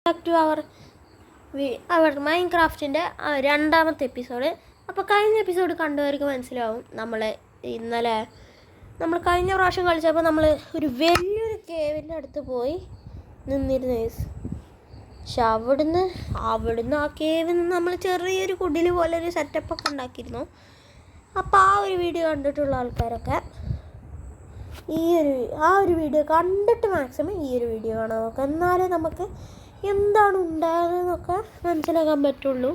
Back to our മൈൻക്രാഫ്റ്റിൻ്റെ രണ്ടാമത്തെ episode. അപ്പോൾ കഴിഞ്ഞ എപ്പിസോഡ് കണ്ടവർക്ക് മനസ്സിലാവും നമ്മൾ കഴിഞ്ഞ പ്രാവശ്യം കളിച്ചപ്പോൾ നമ്മൾ ഒരു വലിയൊരു കേവിൻ്റെ അടുത്ത് പോയി നിന്നിരുന്നു. പക്ഷെ അവിടുന്ന് ആ കേവിൽ നിന്ന് നമ്മൾ ചെറിയൊരു കുടിൽ പോലെ ഒരു സെറ്റപ്പൊക്കെ ഉണ്ടാക്കിയിരുന്നു. അപ്പോൾ ആ ഒരു വീഡിയോ കണ്ടിട്ടുള്ള ആൾക്കാരൊക്കെ ആ ഒരു വീഡിയോ കണ്ടിട്ട് മാക്സിമം ഈ ഒരു വീഡിയോ കാണാൻ നോക്കുക. എന്നാലേ നമുക്ക് എന്താണ് ഉണ്ടായതെന്നൊക്കെ മനസ്സിലാക്കാൻ പറ്റുള്ളൂ.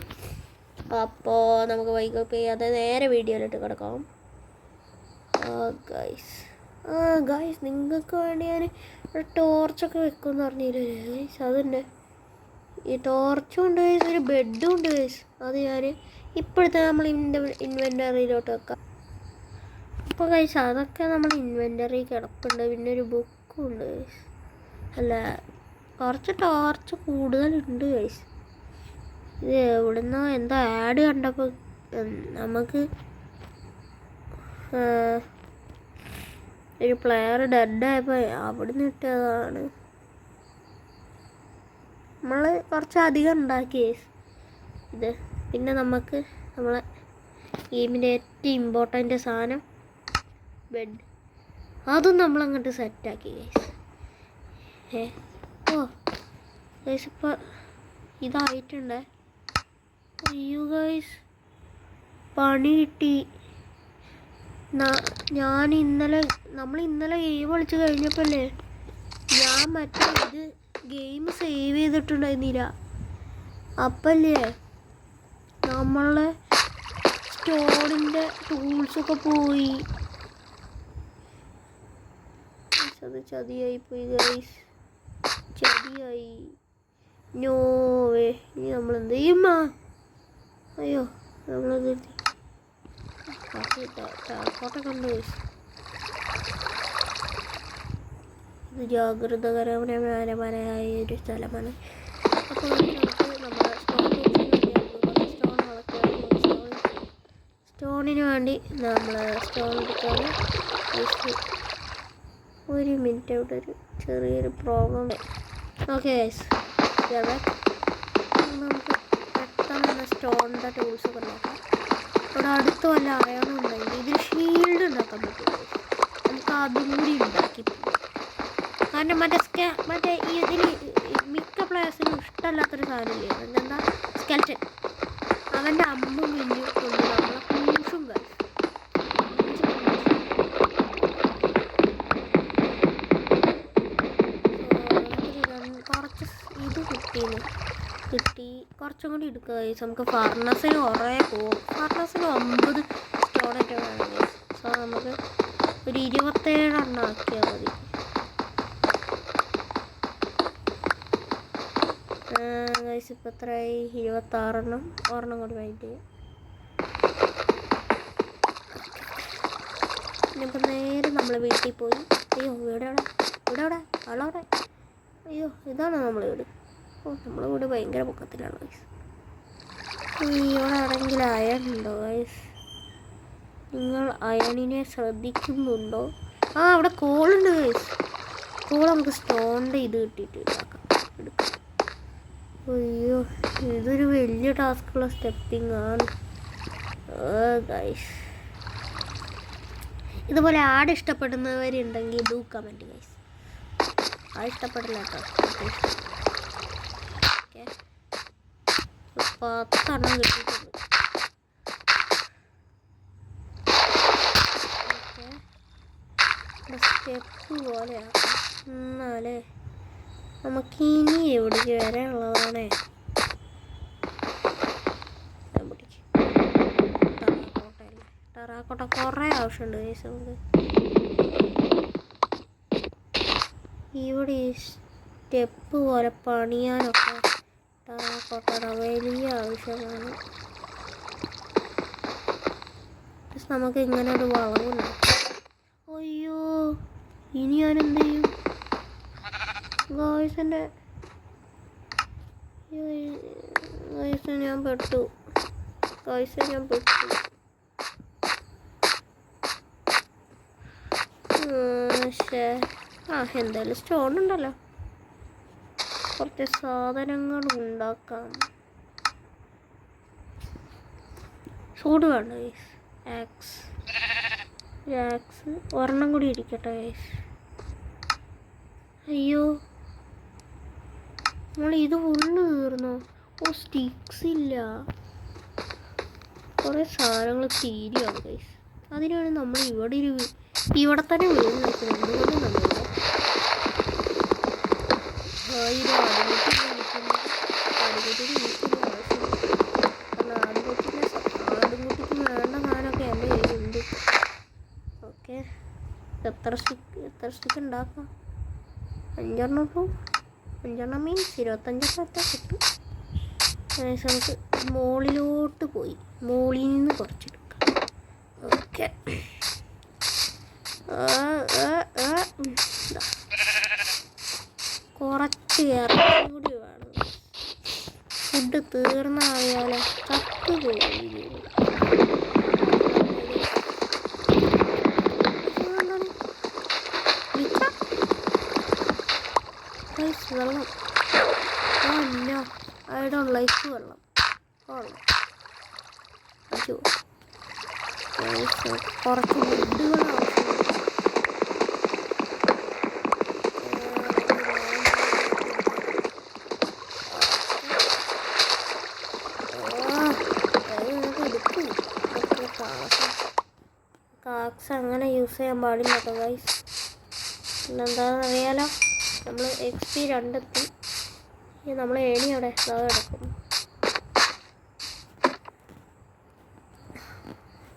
അപ്പോൾ നമുക്ക് വൈകപ്പ് ചെയ്യാതെ നേരെ വീഡിയോയിലിട്ട് കിടക്കാം. ഗൈസ് നിങ്ങൾക്ക് വേണ്ടി ഞാൻ ഒരു ടോർച്ചൊക്കെ വെക്കുമെന്ന് പറഞ്ഞില്ലേ ഗൈസ്? അതുണ്ട്, ഈ ടോർച്ചും ഉണ്ട് ഗൈസ്, ഒരു ബെഡും ഉണ്ട് ഗൈസ്. അത് ഞാൻ ഇപ്പോഴത്തെ നമ്മൾ ഇൻവെൻ്ററിയിലോട്ട് വെക്കാം. അപ്പോൾ ഗൈസ് അതൊക്കെ നമ്മൾ ഇൻവെൻ്ററി കിടപ്പുണ്ട്. പിന്നെ ഒരു ബുക്കും ഉണ്ട് ഗൈസ്. അല്ല, കുറച്ച് ടോർച്ച് കൂടുതലുണ്ട് ഗൈസ്. ഇത് എവിടുന്നോ എന്തോ ആഡ് കണ്ടപ്പോൾ നമുക്ക് ഒരു പ്ലെയർ ഡെഡായപ്പോൾ അവിടുന്ന് കിട്ടിയതാണ്. നമ്മൾ കുറച്ചധികം ഉണ്ടാക്കി ഗൈസ് ഇത്. പിന്നെ നമുക്ക് നമ്മളെ ഗെയിമിൻ്റെ ഏറ്റവും ഇമ്പോർട്ടൻ്റ് സാധനം ബെഡ്, അതും നമ്മളങ്ങോട്ട് സെറ്റാക്കി ഗൈസ്. ഗൈസ് ഇപ്പോൾ ഇതായിട്ടുണ്ട്. അയ്യോ ഗൈസ്, പണി കിട്ടി. നമ്മൾ ഇന്നലെ ഗെയിം കളിച്ച് കഴിഞ്ഞപ്പോഴല്ലേ ഞാൻ ഇത് ഗെയിം സേവ് ചെയ്തിട്ടുണ്ടായിരുന്നില്ല. അപ്പല്ലേ നമ്മളെ സ്റ്റോണിൻ്റെ ടൂൾസൊക്കെ പോയി. അത് ചതിയായിപ്പോയി ഗൈസ്, ചതിയായി. നോവേ, ഇനി നമ്മളെന്ത് ചെയ്യും? അയ്യോ, നമ്മളത് കോട്ട കണ്ടു ഗൈസ്. ഇത് ജാഗ്രതകരമായ ഒരു സ്ഥലമാണ്. അപ്പോൾ നമ്മുടെ സ്റ്റോണിന് വേണ്ടി നമ്മൾ സ്റ്റോൺ എടുക്കാണ്. ഒരു മിനിറ്റ്, അവിടെ ഒരു ചെറിയൊരു പ്രോബ്ലം. ഓക്കെ ഗൈസ്, നമുക്ക് പെട്ടെന്ന് സ്റ്റോണിൻ്റെ ടൂൾസൊക്കെ ഉണ്ടാക്കാം. ഇവിടെ അടുത്ത് വല്ല അയണുണ്ടെങ്കിൽ ഇതിൽ ഷീൽഡ് ഉണ്ടാക്കാൻ പറ്റും. നമുക്ക് അതും കൂടി ഉണ്ടാക്കി, കാരണം മറ്റേ ഇതിൽ മിക്ക പ്ലേയേഴ്സിനും ഇഷ്ടമല്ലാത്തൊരു സാധനമില്ലേ, എന്താ സ്കെൽറ്റൻ. അവൻ്റെ അമ്മും വലിയ കൊണ്ട് നമ്മളെ കൂഷും ഗൈസ്. കുറച്ച് ഇത് കിട്ടി കുറച്ചും കൂടി എടുക്കുക ഗൈസ്. നമുക്ക് ഫർണസിന് കുറേ പോകും. ഫർണസിന് 9 സ്റ്റോണൊക്കെ വേണം ഗൈസ്. സോ നമുക്ക് ഒരു 27 എണ്ണം ആക്കിയാൽ മതി. ഗൈസ് ഇപ്പോൾ എത്രയായി? 26 എണ്ണം. ഒരെണ്ണം കൂടി വെയിറ്റ് ചെയ്യാം. ഇനിയിപ്പോൾ നേരെ നമ്മൾ വീട്ടിൽ പോയി. അയ്യോ, ഇവിടെ ആളവിടെ. അയ്യോ, ഇതാണോ നമ്മളെ വീട്? നമ്മളെ വീട് ഭയങ്കര പൊക്കത്തിലാണ് ഗൈസ്. ഇവിടെ ആണെങ്കിൽ അയണുണ്ടോ ഗൈസ്? നിങ്ങൾ അയണിനെ ശ്രദ്ധിക്കുന്നുണ്ടോ? അവിടെ കോളുണ്ട് ഗൈസ്. കോൾ നമുക്ക് സ്റ്റോണിൻ്റെ ഇത് കിട്ടിയിട്ട് എടുക്കാം. അയ്യോ, ഇതൊരു വലിയ ടാസ്ക്കുള്ള സ്റ്റെപ്പിംഗ് ആണ് ഗൈസ്. ഇതുപോലെ ആട് ഇഷ്ടപ്പെടുന്നവരുണ്ടെങ്കിൽ ഡു കമൻറ്റ് ഗൈസ്. അത് ഇഷ്ടപ്പെടില്ല കേട്ടോ. 10 എണ്ണം കിട്ടിയിട്ടുണ്ട്. സ്റ്റെപ്പ് പോലെയാണ്. എന്നാലേ നമുക്കിനി എവിടേക്ക് വരാനുള്ളതാണേ? ടെറാക്കോട്ട കുറേ ആവശ്യമുണ്ട് ഗൈസ്. നമുക്ക് ഇവിടെ ഈ സ്റ്റെപ്പ് പോലെ പണിയാനൊക്കെ ടെറാക്കോട്ടയുടെ വലിയ ആവശ്യമാണ്. നമുക്ക് ഇങ്ങനെ ഒരു വളവുണ്ട്. അയ്യോ, ഇനി ഞാനെന്ത് ചെയ്യും ഗൈസിൻ്റെ? ഞാൻ പെട്ടു. പക്ഷേ എന്തായാലും സ്റ്റോൺ ഉണ്ടല്ലോ. കുറച്ച് സാധനങ്ങൾ ഉണ്ടാക്കാം. സൂട് വേണ്ട ഗൈസ്. ആക്സ് ഒരെണ്ണം കൂടി ഇരിക്കട്ടെ ഗൈസ്. അയ്യോ, നമ്മൾ ഇത് ഫുള്ള് തീർന്നോ? ഓ, സ്റ്റിക്സ് ഇല്ല. കുറേ സാധനങ്ങൾ തീരുകയാണ് ഗൈസ്. അതിനാണ് നമ്മൾ ഇവിടെ തന്നെ വീട് നിൽക്കുന്നത്. ആടുകുട്ടിക്ക് വേണ്ട സാധനമൊക്കെ എൻ്റെ കയ്യിലുണ്ട്. ഓക്കെ, എത്ര സ്റ്റിക്ക് ഉണ്ടാക്കാം? 5 ഉള്ളൂ. 5 മീൻസ് 25 കിട്ടും. നമുക്ക് മുകളിലോട്ട് പോയി മുകളിൽ നിന്ന് കുറച്ചെടുക്കാം. ഓക്കെ, കുറച്ച് ഇറച്ചി കൂടി വേണം. ഫുഡ് തീർന്നറിയാലോ, ചത്തുപോയി. വെള്ളം. നോ, ഐ ഡോണ്ട് ലൈക്ക് വെള്ളം. അയ്യോ, കുറച്ച് ഫുഡുകൾ കാക്സ് അങ്ങനെ യൂസ് ചെയ്യാൻ പാടില്ല കേട്ടോ ഗൈസ്. പിന്നെന്താണെന്ന് അറിയാലോ, നമ്മൾ XP 2 എത്തി. നമ്മൾ ഏണി അവിടെ കിടക്കും.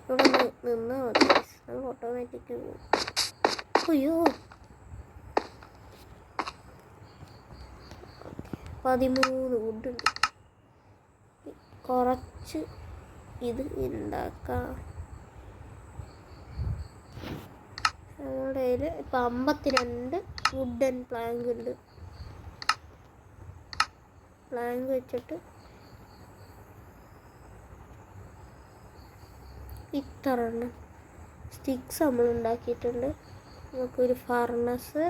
ഇവിടെ നിന്നാൽ മതി ഗൈസ്, നമ്മൾ ഓട്ടോമാറ്റിക് പോകും. അയ്യോ, 13 വുഡുണ്ട്. കുറച്ച് ഇത് ഉണ്ടാക്കാം. നമ്മുടെ കയ്യിൽ ഇപ്പം 52 വുഡൻ പ്ലാങ്ക് ഉണ്ട്. പ്ലാങ്ക് വെച്ചിട്ട് ഇത്ര സ്റ്റിക്സ് നമ്മൾ ഉണ്ടാക്കിയിട്ടുണ്ട്. നമുക്കൊരു ഫർണസ്.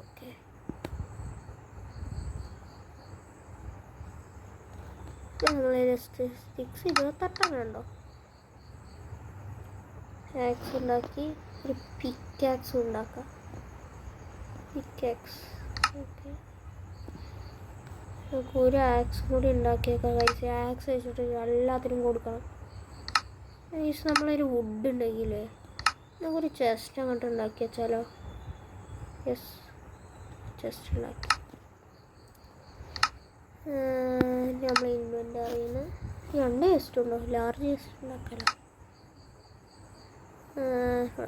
ഓക്കെ, സ്റ്റിക്സ് 28 ഉണ്ടോ? ആക്സ് ഉണ്ടാക്കി, ഒരു പിക്കാക്സ് ഉണ്ടാക്കാം. പിക്കാക്സ്. ഓക്കെ, നമുക്ക് ഒരു ആക്സ് കൂടി ഉണ്ടാക്കിയേക്കാം കഴിച്ച്. ആക്സ് വെച്ചിട്ട് എല്ലാത്തിനും കൊടുക്കണം. ഏകദേശം നമ്മളൊരു വുഡ് ഉണ്ടെങ്കിലേ നമുക്കൊരു ചെസ്റ്റ് അങ്ങോട്ട് ഉണ്ടാക്കി വെച്ചാലോ? യെസ്, ചെസ്റ്റ് ഉണ്ടാക്കി. നമ്മൾ ഇൻവെൻ്ററിയിൽ നിന്ന് 2 ചെസ്റ്റ് ഉണ്ടോ? ലാർജ് ചെസ്റ്റ് ഉണ്ടാക്കാമല്ലോ.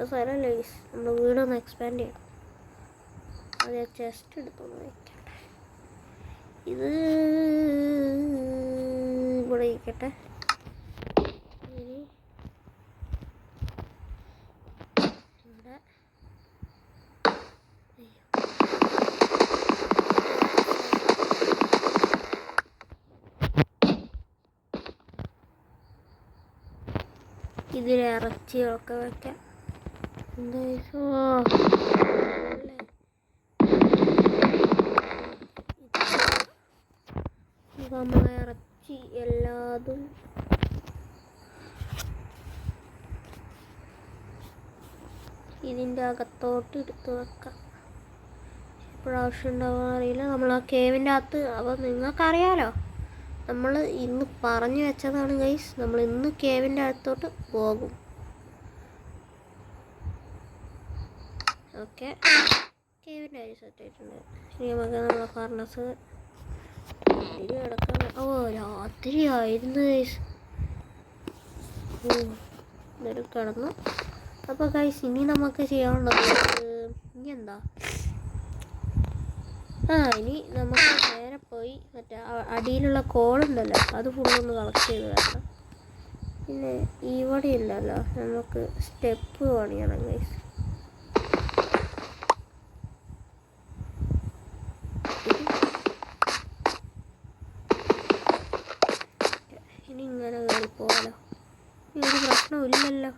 സ്ഥലമല്ലേ ഗൈസ്, നമ്മൾ വീടൊന്ന് എക്സ്പാൻഡ് ചെയ്യണം. അത് ചെസ്റ്റ് എടുത്തൊന്ന് വയ്ക്കട്ടെ. ഇത് ഇവിടെ ഇരിക്കട്ടെ. ഇനി ഇവിടെ ഇതിൽ ഇറച്ചിയൊക്കെ വെക്കാം. എന്താ നമ്മളെ ഇറച്ചി എല്ലാതും ഇതിൻ്റെ അകത്തോട്ട് എടുത്ത് വെക്കാം. പ്രാവശ്യം ഉണ്ടാവാൻ അറിയില്ല. നമ്മൾ ആ കേവിൻ്റെ അകത്ത്, അപ്പോൾ നിങ്ങൾക്കറിയാലോ, നമ്മൾ ഇന്ന് പറഞ്ഞു വെച്ചതാണ് ഗൈസ്. നമ്മൾ ഇന്ന് കേവിൻ്റെ അകത്തോട്ട് പോകും. ഓക്കെ, കേവിൻ്റെ അരി സെറ്റ് ആയിട്ടുണ്ട്. ഇനി നമുക്ക് നമ്മളെ ഫർണസ് കിടക്കാൻ. ഓ, രാത്രിയായിരുന്നു ഗൈസ്. എന്നിട്ട് കിടന്നു. അപ്പോൾ ഗൈസ്, ഇനി നമുക്ക് ചെയ്യാനുള്ളത് ഇനി എന്താ? ഇനി നമുക്ക് നേരെ പോയി മറ്റേ അടിയിലുള്ള കോളുണ്ടല്ലോ, അത് ഫുള്ളൊന്ന് കളക്ട് ചെയ്ത് വരണം. പിന്നെ ഇവിടെ ഇല്ലല്ലോ, നമുക്ക് സ്റ്റെപ്പ് പണിയണം ഗൈസ്. ഇനി ഇങ്ങനെ കയറി പോകാലോ, ഈ ഒരു പ്രശ്നമില്ലല്ലോ.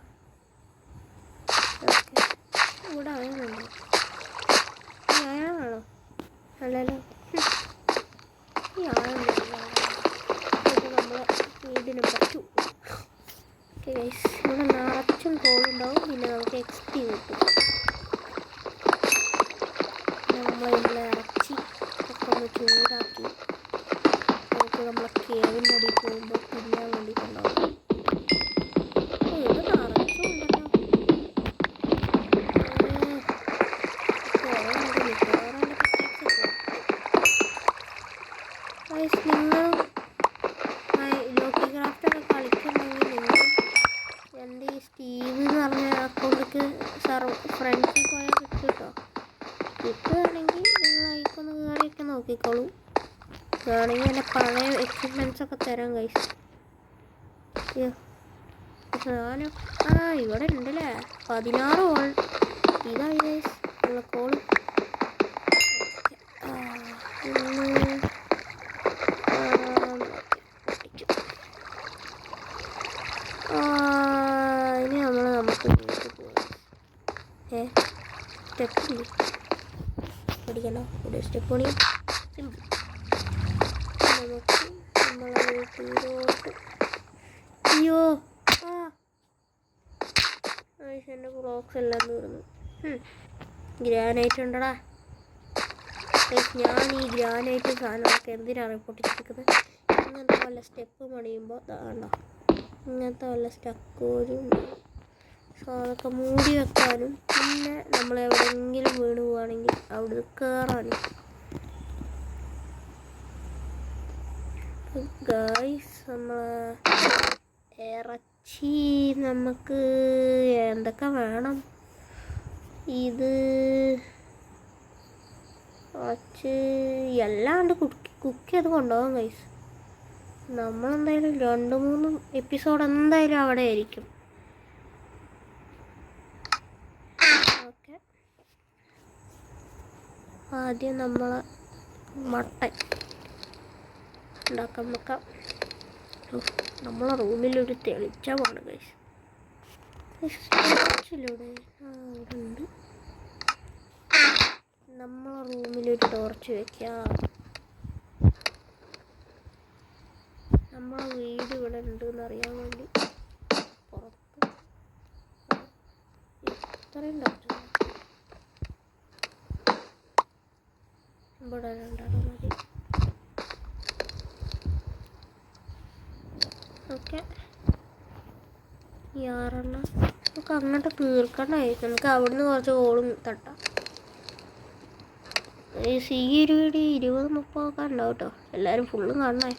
ഓക്കെ, ഇവിടെ അയണുണ്ടോ? അയണാണോ? പോയാലോ? ഈ ആളുണ്ടല്ലോ നമ്മളെ വീടിന് പറ്റൂ. ഓക്കെ ഗൈസ്, ഇവിടെ നിറച്ചും കോളുണ്ടാവും. പിന്നെ നമുക്ക് XP കിട്ടും. നമ്മളിവിടെ ഇറച്ചി ഒക്കെ ഒന്ന് ചൂടാക്കി നമുക്ക് നമ്മളെ കേവിൻ്റെ അടിയിൽ പോകുമ്പോൾ തിന്നാൻ വേണ്ടിയിട്ടുണ്ടാവും. ഇത് നിറച്ചുണ്ടല്ലോ. നിങ്ങൾ ലോക്കി ക്രാഫ്റ്റൊക്കെ കളിക്കുന്നുണ്ടെങ്കിൽ നിങ്ങൾ എൻ്റെ ഈ സ്റ്റീവ് എന്ന് പറഞ്ഞ അക്കൗണ്ടിലേക്ക് ഫ്രണ്ട്സിൽ പോയാൽ കിട്ടും കേട്ടോ. കിട്ടുകയാണെങ്കിൽ നിങ്ങൾ അതിക്കൊന്ന് കയറിയൊക്കെ നോക്കിക്കോളൂ. വേണമെങ്കിൽ എൻ്റെ പഴയ എക്യുപ്മെൻറ്റ്സൊക്കെ തരാം ഗൈസ്. ഞാനും ഇവിടെ ഉണ്ടല്ലേ 16 കോൾ. ഇതായി ഗൈസ് ഉള്ള കോള്. ഇനി നമുക്ക് വീട്ടിൽ പോകാം. സ്റ്റെപ്പില്ലേ പഠിക്കണോ? ഇവിടെ സ്റ്റെപ്പ് പണിയും സിമ്പിൾ. നമുക്ക് നമ്മളെ വീട്ടിലോട്ട്. അയ്യോ എൻ്റെ ബ്ലോക്സ് എല്ലാം തീർന്നു. ഗ്രാനൈറ്റ് ഉണ്ടടാ. ഞാൻ ഈ ഗ്രാനൈറ്റ് സാധനമൊക്കെ എന്തിനാണ് പൊട്ടിച്ചെടുക്കുന്നത്? ഇങ്ങനത്തെ വല്ല സ്റ്റെപ്പ് പണിയുമ്പോൾ വേണ്ട, ഇങ്ങനത്തെ വല്ല സ്റ്റക്കോരും സോ അതൊക്കെ മൂടി വെക്കാനും പിന്നെ നമ്മൾ എവിടെയെങ്കിലും വീണ് പോവുകയാണെങ്കിൽ അവിടെ കയറാനും. ഗൈസ് നമ്മളെ ഇറച്ചി നമുക്ക് എന്തൊക്കെ വേണം? ഇത് കുറച്ച് എല്ലാണ്ട് കുക്ക് ചെയ്ത് കൊണ്ടുപോകാം ഗൈസ്. നമ്മളെന്തായാലും 2-3 എപ്പിസോഡ് എന്തായാലും അവിടെ ആയിരിക്കും. ഓക്കെ, ആദ്യം നമ്മളെ മട്ടൻ ഉണ്ടാക്കാൻ വെക്കാം. നമ്മളെ റൂമിലൊരു തെളിച്ചമാണ് ഗൈസ്. ടോർച്ചിലൂടെ അവിടെ ഉണ്ട്. നമ്മളെ റൂമിലൊരു ടോർച്ച് വെക്കാം. നമ്മളെ വീട് ഇവിടെ ഉണ്ട് എന്നറിയാൻ വേണ്ടി പുറത്ത് ഇത്രയും ടോർച്ച് ഇവിടെ രണ്ടാണ് മതി. ഓക്കെ, ഈ 6 നമുക്ക് അങ്ങോട്ട് തീർക്കണ്ടായി. നമുക്ക് അവിടുന്ന് കുറച്ച് കോളും തട്ടാം. ഈ ഒരു വീഡിയോ 20-30 ഒക്കെ ഉണ്ടാവും കേട്ടോ. എല്ലാവരും ഫുള്ളും കാണണേ.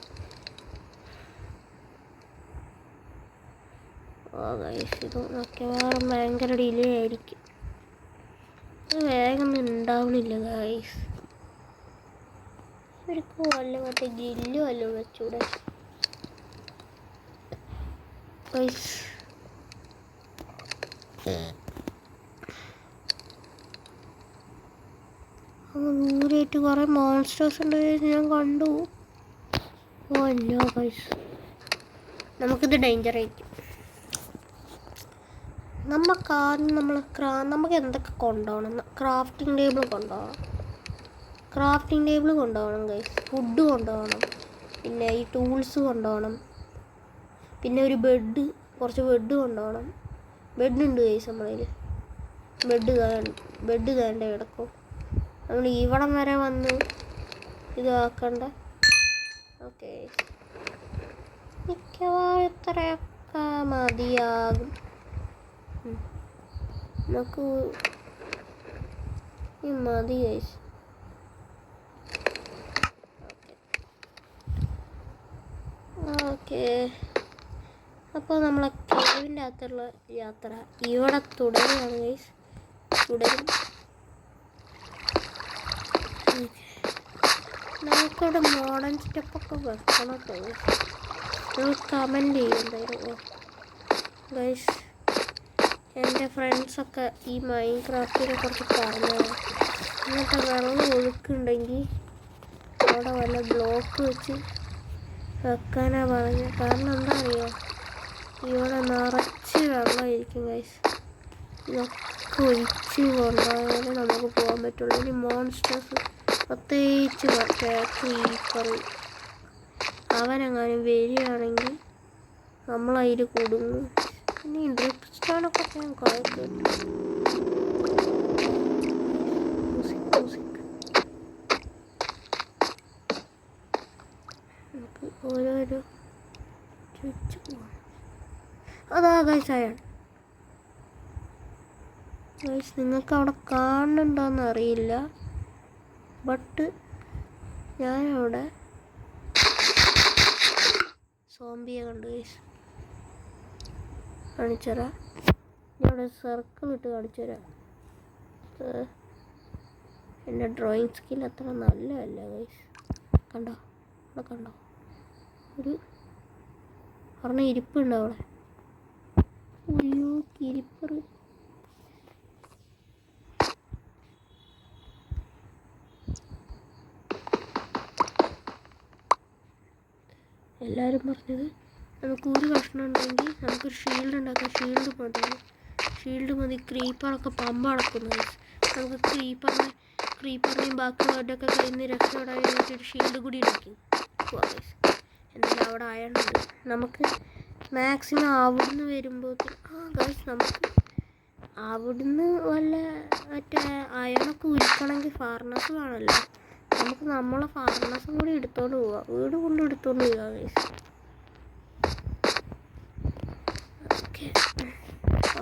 ഗൈസ് ഇത് മിക്കവാറും ഭയങ്കര ഡിലേ ആയിരിക്കും. ഇത് വേഗം ഉണ്ടാവണില്ല ഗൈസ്. ഒരിക്കലും വല്ല മറ്റേ ജില്ലു വല്ലോ വെച്ചൂടെ ഗൈസ്? ദൂരെയായിട്ട് കുറേ മോൺസ്റ്റേഴ്സ് ഉണ്ട് ഞാൻ കണ്ടു. ഓ അല്ലോ ഗൈസ്, നമുക്കിത് ഡേഞ്ചർ ആയിരിക്കും. നമുക്ക് എന്തൊക്കെ കൊണ്ടുപോകണം? ക്രാഫ്റ്റിംഗ് ടേബിൾ കൊണ്ടുപോകണം ഗൈസ്. ഫുഡ് കൊണ്ടുപോകണം. പിന്നെ ഈ ടൂൾസ് കൊണ്ടുപോകണം. പിന്നെ ഒരു കുറച്ച് ബെഡ് കൊണ്ടുപോകണം. ബെഡുണ്ട് ഗൈസ് നമ്മളതിൽ. ബെഡ് വേണ്ട കിടക്കും. നമ്മൾ ഇവിടം വരെ വന്ന് ഇതാക്കണ്ട. ഓക്കെ, മിക്കവാറും ഇത്രയൊക്കെ മതിയാകും. നമുക്ക് മതി ഗൈസ്. ഓക്കെ, അപ്പോൾ നമ്മളെ കേവിൻ്റെ അകത്തുള്ള യാത്ര ഇവിടെ തുടരുകയാണ് ഗൈസ്. തുടരും. നമുക്കിവിടെ മോഡേൺ സ്റ്റെപ്പൊക്കെ വെക്കണം കേട്ടോ. നിങ്ങൾ കമൻറ്റ് ചെയ്യുന്നുണ്ടായിരുന്നു ഗൈസ്. എൻ്റെ ഫ്രണ്ട്സൊക്കെ ഈ മൈൻക്രാഫ്റ്റിനെ കുറിച്ച് പറഞ്ഞത്. ഇങ്ങനത്തെ വെള്ളം ഒഴുക്കുണ്ടെങ്കിൽ അവിടെ വല്ല ബ്ലോക്ക് വെച്ച് വെക്കാനാണ് പറഞ്ഞത്. കാരണം എന്താ അറിയോ, ഇവിടെ നിറച്ച് വെള്ളമായിരിക്കും ഗൈസ്. ഇതൊക്കെ ഒഴിച്ച് കൊണ്ടുപോയാലേ നമുക്ക് പോകാൻ പറ്റുള്ളൂ. ഇനി മോൺസ്റ്റേഴ്സ് പ്രത്യേകിച്ച് മറ്റേ ക്രീപ്പർ അവനെങ്ങാനും വരികയാണെങ്കിൽ നമ്മളതിൽ കുടുങ്ങും. പിന്നെ ഈ ഡ്രിപ്പ് സ്റ്റോണൊക്കെ ഞാൻ കുഴക്കും. നമുക്ക് ഓരോരോ ചുറ്റി പോവാം. അതാ ഗൈസ് അയാൾ. ഗൈസ് നിങ്ങൾക്ക് അവിടെ കാണുന്നുണ്ടോയെന്ന് അറിയില്ല, ബട്ട് ഞാനവിടെ സോംബിയെ കണ്ടു ഗൈസ്. കാണിച്ചുതരാം, ഞാനിവിടെ സർക്കിൾ ഇട്ട് കാണിച്ചുതരാം. എൻ്റെ ഡ്രോയിങ് സ്കിൽ അത്ര നല്ലതല്ല ഗൈസ്. കണ്ടോ, അവിടെ കണ്ടോ ഒരു പറഞ്ഞ ഇരിപ്പുണ്ട് അവിടെ. അയ്യോ കിരിപ്പർ. എല്ലാവരും പറഞ്ഞത് നമുക്ക് ഒരു കഷ്ണം ഉണ്ടെങ്കിൽ നമുക്കൊരു ഷീൽഡ് ഉണ്ടാക്കാം. ഷീൽഡ് മതി. ക്രീപ്പറൊക്കെ പമ്പ അടക്കുന്നു. നമുക്ക് ക്രീപ്പറിനെയും ബാക്കിയുള്ളവരുടെയൊക്കെ കയ്യിൽ നിന്ന് രക്ഷപ്പെടാൻ വേണ്ടിയിട്ട് ഷീൽഡ് കൂടി ഉണ്ടാക്കി. എന്തായാലും അവിടെ ആയതുണ്ട്. നമുക്ക് മാക്സിമം അവിടുന്ന് വരുമ്പോൾ നമുക്ക് അവിടുന്ന് വല്ല മറ്റേ അയണൊക്കെ ഉരുക്കണമെങ്കിൽ ഫാർനസ് വേണമല്ലോ. നമുക്ക് നമ്മളെ ഫാർനസും കൂടി എടുത്തോണ്ട് പോവാം. വീട് കൊണ്ട് എടുത്തോണ്ട് പോവാം ഗൈസ്. Okay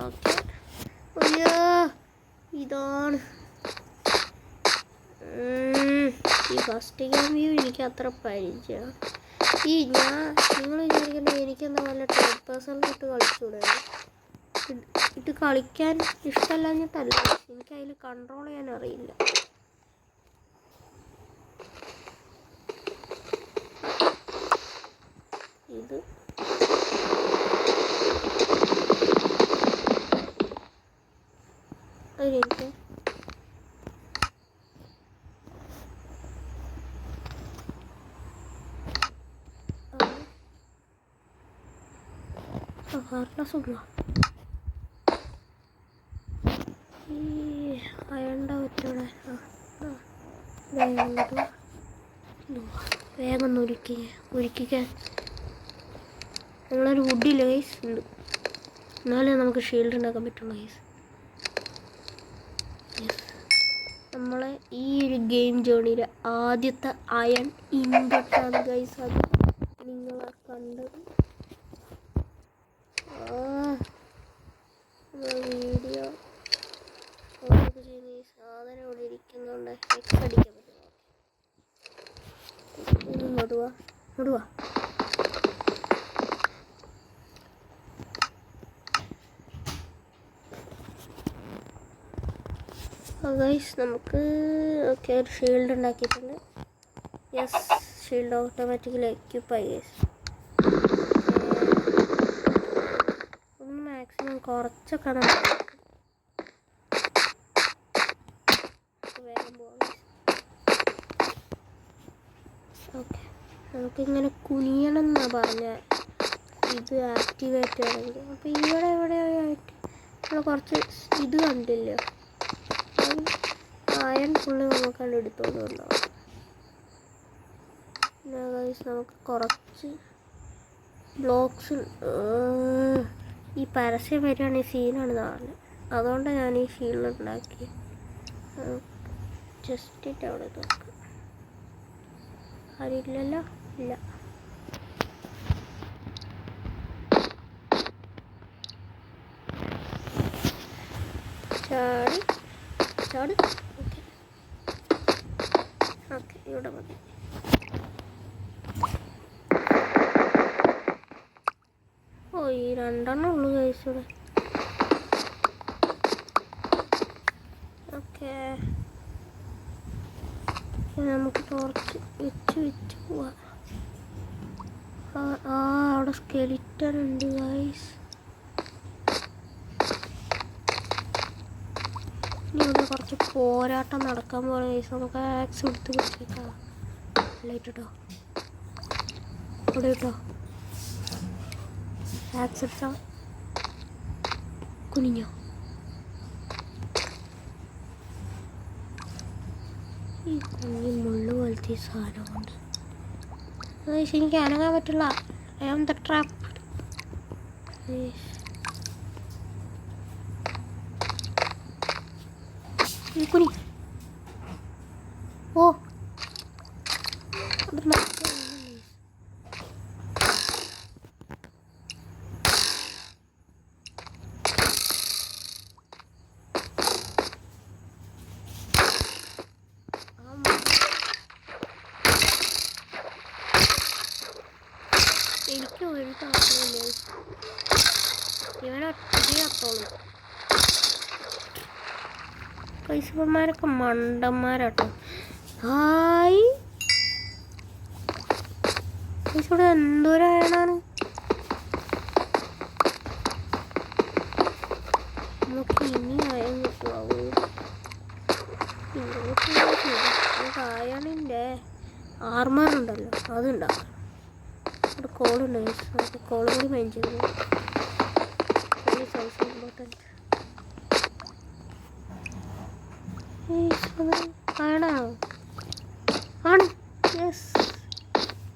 okay. അയ്യോ ഇതാണ് ഈ ഫസ്റ്റ് ഗെയിം വ്യൂ. എനിക്ക് അത്ര പരിചയമാണ്. നിങ്ങൾ വിചാരിക്കണ്ടേ എനിക്കെന്താ വല്ല തേർഡ് പേഴ്സണിൽ ഇട്ട് കളിച്ചൂടെ? ഇട്ട് കളിക്കാൻ ഇഷ്ടമല്ലാഞ്ഞിട്ടല്ല, എനിക്ക് അതിൽ കൺട്രോൾ ചെയ്യാൻ അറിയില്ല. ഇത് അതിലേക്ക് സുഖ ഈ അയണ്ട പറ്റൂടെ. വേഗം ഒന്ന് ഒരുക്കിക്കാൻ ഞങ്ങളൊരു വുഡില്ല ഗൈസ് ഉണ്ട്. എന്നാലേ നമുക്ക് ഷീൽഡ് ഉണ്ടാക്കാൻ പറ്റുള്ളൂ ഗൈസ്. നമ്മളെ ഈ ഒരു ഗെയിം ജേണിയിലെ ആദ്യത്തെ അയൺ ഇൻഗട്ടാണ് ഗൈസ്. അത് നിങ്ങളാ കണ്ടത്. വീഡിയോ ചെയ്യുന്ന ഈ സാധനം ഇവിടെ ഇരിക്കുന്നുണ്ട്. എക്സ് അടിക്കാൻ പറ്റുമോ? ഇടുവാ. ഗൈസ് നമുക്ക് ഓക്കെ ഒരു ഷീൽഡ് ഉണ്ടാക്കിയിട്ടുണ്ട്. യെസ്, ഷീൽഡ് ഓട്ടോമാറ്റിക്കലി എക്യുപ്പായി ഗൈസ്. ഒന്ന് മാക്സിമം കുറച്ചൊക്കെ നമുക്ക് വേഗം പോകാം. ഓക്കെ, നമുക്കിങ്ങനെ കുനിയണം എന്നാണ് പറഞ്ഞാൽ ഇത് ആക്ടിവേറ്റ് ആണെങ്കിൽ. അപ്പോൾ ഇവിടെ എവിടെയായിട്ട് നമ്മൾ കുറച്ച് ഇത് കണ്ടില്ലോ, അയൺ ഫുള്ള് നമുക്കത് എടുത്തോണ്ടുണ്ടാവും. പിന്നെ ഗൈസ് നമുക്ക് കുറച്ച് ബ്ലോക്സ് ഈ പരസ്യം വരികയാണെങ്കിൽ സീനാണ് നാളെ. അതുകൊണ്ടാണ് ഞാൻ ഈ ഷീൽഡ് ഉണ്ടാക്കി. ജസ്റ്റ് ഇട്ട് അവിടെ നോക്കാം. ആരില്ലല്ലോ, ഇല്ല. ചാട് ഓക്കെ ഓക്കെ, ഇവിടെ മതി. ഓ ഈ രണ്ടെണ്ണം ഉള്ളു ഗൈസ് ഇവിടെ. ഓക്കെ, നമുക്ക് ടോർച്ച് വെച്ച് പോവാം. അവിടെ സ്കെലിറ്റൻ ഉണ്ട് ഗൈസ്. ഇനി ഇവിടെ കുറച്ച് പോരാട്ടം നടക്കാൻ പോലെ ഗൈസ്. നമുക്ക് ആക്സ് എടുത്ത് വെച്ചേക്കാം. ലൈറ്റ് ഇട്ടോ, ഇവിടെ ഇട്ടോ. ആക്സ് എടുത്താ കുനിഞ്ഞോ. ഈ കുഞ്ഞി മുള്ളു പോലത്തെ സാധനമുണ്ട്. എനിക്ക് അനങ്ങാൻ പറ്റില്ല. I am the trap. കുനി. ഓ അത് എനിക്ക് ഒരു താല്പര്യമില്ല. ഇവനൊറ്റേ അത്തോളൂ. പൈസപ്പന്മാരൊക്കെ മണ്ടന്മാരാട്ടോ. ഹായ് ഇവിടെ എന്തോരായണാണ്. നമുക്ക് ഇനി ആയം കിട്ടുമോ? ആയാണിൻ്റെ ആർമറുണ്ടല്ലോ അതുണ്ടാവും. അവിടെ കോളുണ്ട്. അത് കോളും കൂടി മൈൻഡ് ചെയ്തു. ഇമ്പോർട്ടൻറ്റ് ആണോ? ആണ്. യെസ്,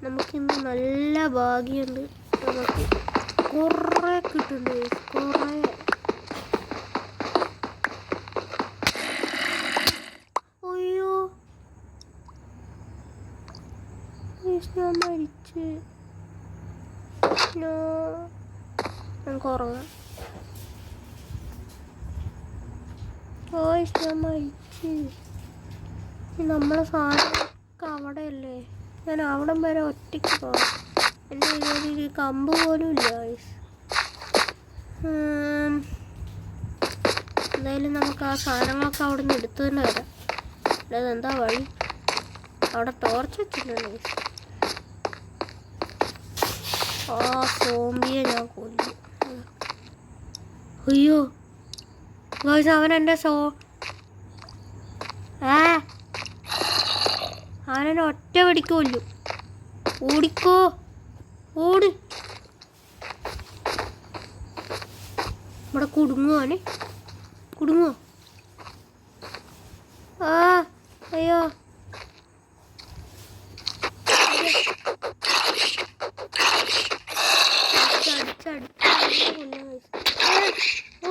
നമുക്കിന്ന് നല്ല ഭാഗ്യമുണ്ട്. നമുക്ക് കുറേ കിട്ടുന്നുണ്ട്. കുറേ അയ്യോ ഞാൻ മരിച്ച്. നമുക്ക് ഉറങ്ങാം. ഞാൻ മരിച്ച്. നമ്മളെ സാധനമൊക്കെ അവിടെയല്ലേ. ഞാൻ അവിടം വരെ ഒറ്റയ്ക്ക് പോകാം. എൻ്റെ കയ്യിൽ കമ്പ് പോലും ഇല്ല. എന്തായാലും നമുക്ക് ആ സാധനങ്ങളൊക്കെ അവിടെ നിന്ന് എടുത്തു തന്നെ വരാം. അല്ലാതെ എന്താ വഴി? അവിടെ ടോർച്ച് വെച്ചിട്ടുണ്ട്. ആ സോംബിയെ ഞാൻ കൊല്ലും. അയ്യോ ഗൈസ്, അവൻ എൻ്റെ അവനെന്നെ ഒറ്റ വെടിക്ക് കൊല്ലും. ഓടിക്കോ, ഓട്. ഇവിടെ കുടുങ്ങുവാണ്. കുടുങ്ങോ? അയ്യോ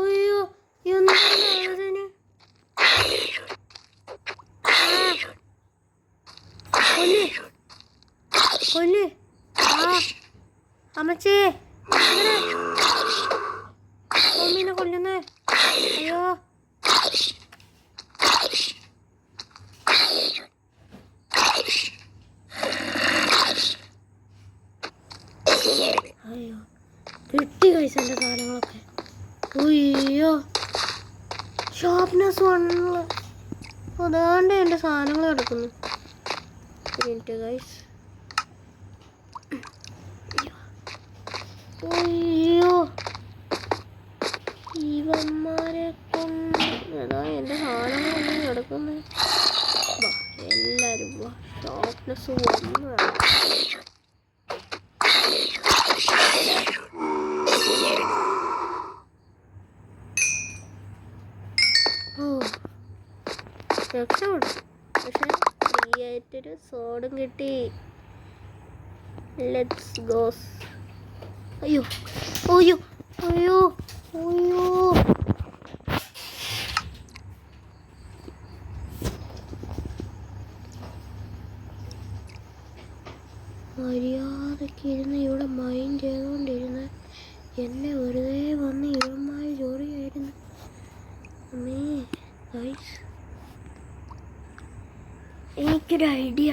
അയ്യോ എന്താണ് കൊല്ല്. അമ്മച്ചേ മമ്മീനെ കൊല്ലുന്നേ. അയ്യോ അയ്യോ കിട്ടി കഴിച്ച എൻ്റെ സാധനങ്ങളൊക്കെ. അയ്യോ ഷാർപ്നെസ് 1. അതാണ്ട് എൻ്റെ സാധനങ്ങൾ കിടക്കുന്നു. Minute guys. അയ്യോ ഇവന്മാരെ കൊണ്ട് അതാ എൻ്റെ സാധനങ്ങളൊന്നും കിടക്കുന്നത്. എല്ലാവരും ഷാർപ്നെസ് 1. രക്ഷപ്പെട്ടു. പക്ഷെ ഫ്രീ ആയിട്ടൊരു സോഡും കിട്ടി. Let's goes. അയ്യോ അയ്യോ അയ്യോ അയ്യോ മര്യാദയ്ക്ക് ഇരുന്ന് ഇവിടെ മൈൻഡ് ചെയ്തുകൊണ്ടിരുന്ന് എന്നെ വെറുതെ വന്ന് ഇവന്മായ ജോലിയായിരുന്നു. അമ്മേ ഗൈസ്, എനിക്കൊരു ഐഡിയ.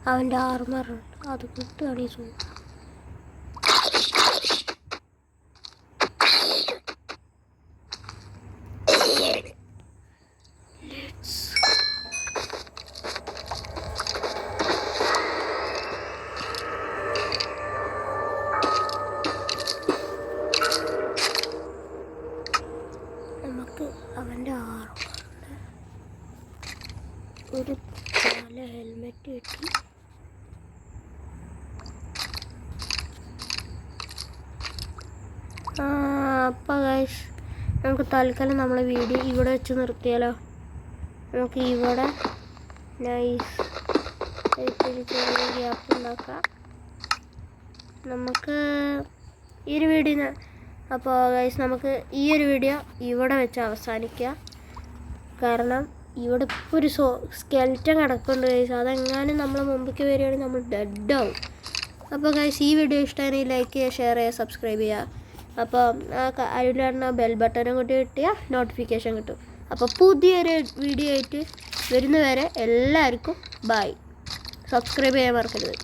അവൻ്റെ ആർമറുണ്ട്, അത് കിട്ടുകയാണ് ഈ സൂപ്പർ. നമുക്ക് അവൻ്റെ ആർമറുണ്ട്, ഒരു നല്ല ഹെൽമെറ്റ് കിട്ടി. അപ്പോൾ ഗൈസ് നമുക്ക് തൽക്കാലം നമ്മളെ വീഡിയോ ഇവിടെ വെച്ച് നിർത്തിയാലോ. നമുക്ക് ഇവിടെ നൈസ് ചെറിയ ഗ്യാപ്പ് ഉണ്ടാക്കാം നമുക്ക് ഈ ഒരു വീഡിയോ. അപ്പോൾ ഗൈസ് നമുക്ക് ഈ ഒരു വീഡിയോ ഇവിടെ വെച്ച് അവസാനിക്കാം. കാരണം ഇവിടെ ഇപ്പോൾ ഒരു സ്കെൽറ്റൻ കിടക്കുന്നുണ്ട് ഗൈസ്. അതെങ്ങാനും നമ്മളെ മുമ്പിലേക്ക് വരികയാണെങ്കിൽ നമ്മൾ ഡെഡാവും. അപ്പോൾ ഗൈസ് ഈ വീഡിയോ ഇഷ്ടമാണെങ്കിൽ ലൈക്ക് ചെയ്യുക, ഷെയർ ചെയ്യുക, സബ്സ്ക്രൈബ് ചെയ്യുക. അപ്പോൾ അതിലാണ് ബെൽ ബട്ടനും കൂടി കിട്ടിയാൽ നോട്ടിഫിക്കേഷൻ കിട്ടും. അപ്പോൾ പുതിയൊരു വീഡിയോ ആയിട്ട് വരുന്നവരെ എല്ലാവർക്കും ബൈ. സബ്സ്ക്രൈബ് ചെയ്യാൻ മറക്കരുത്.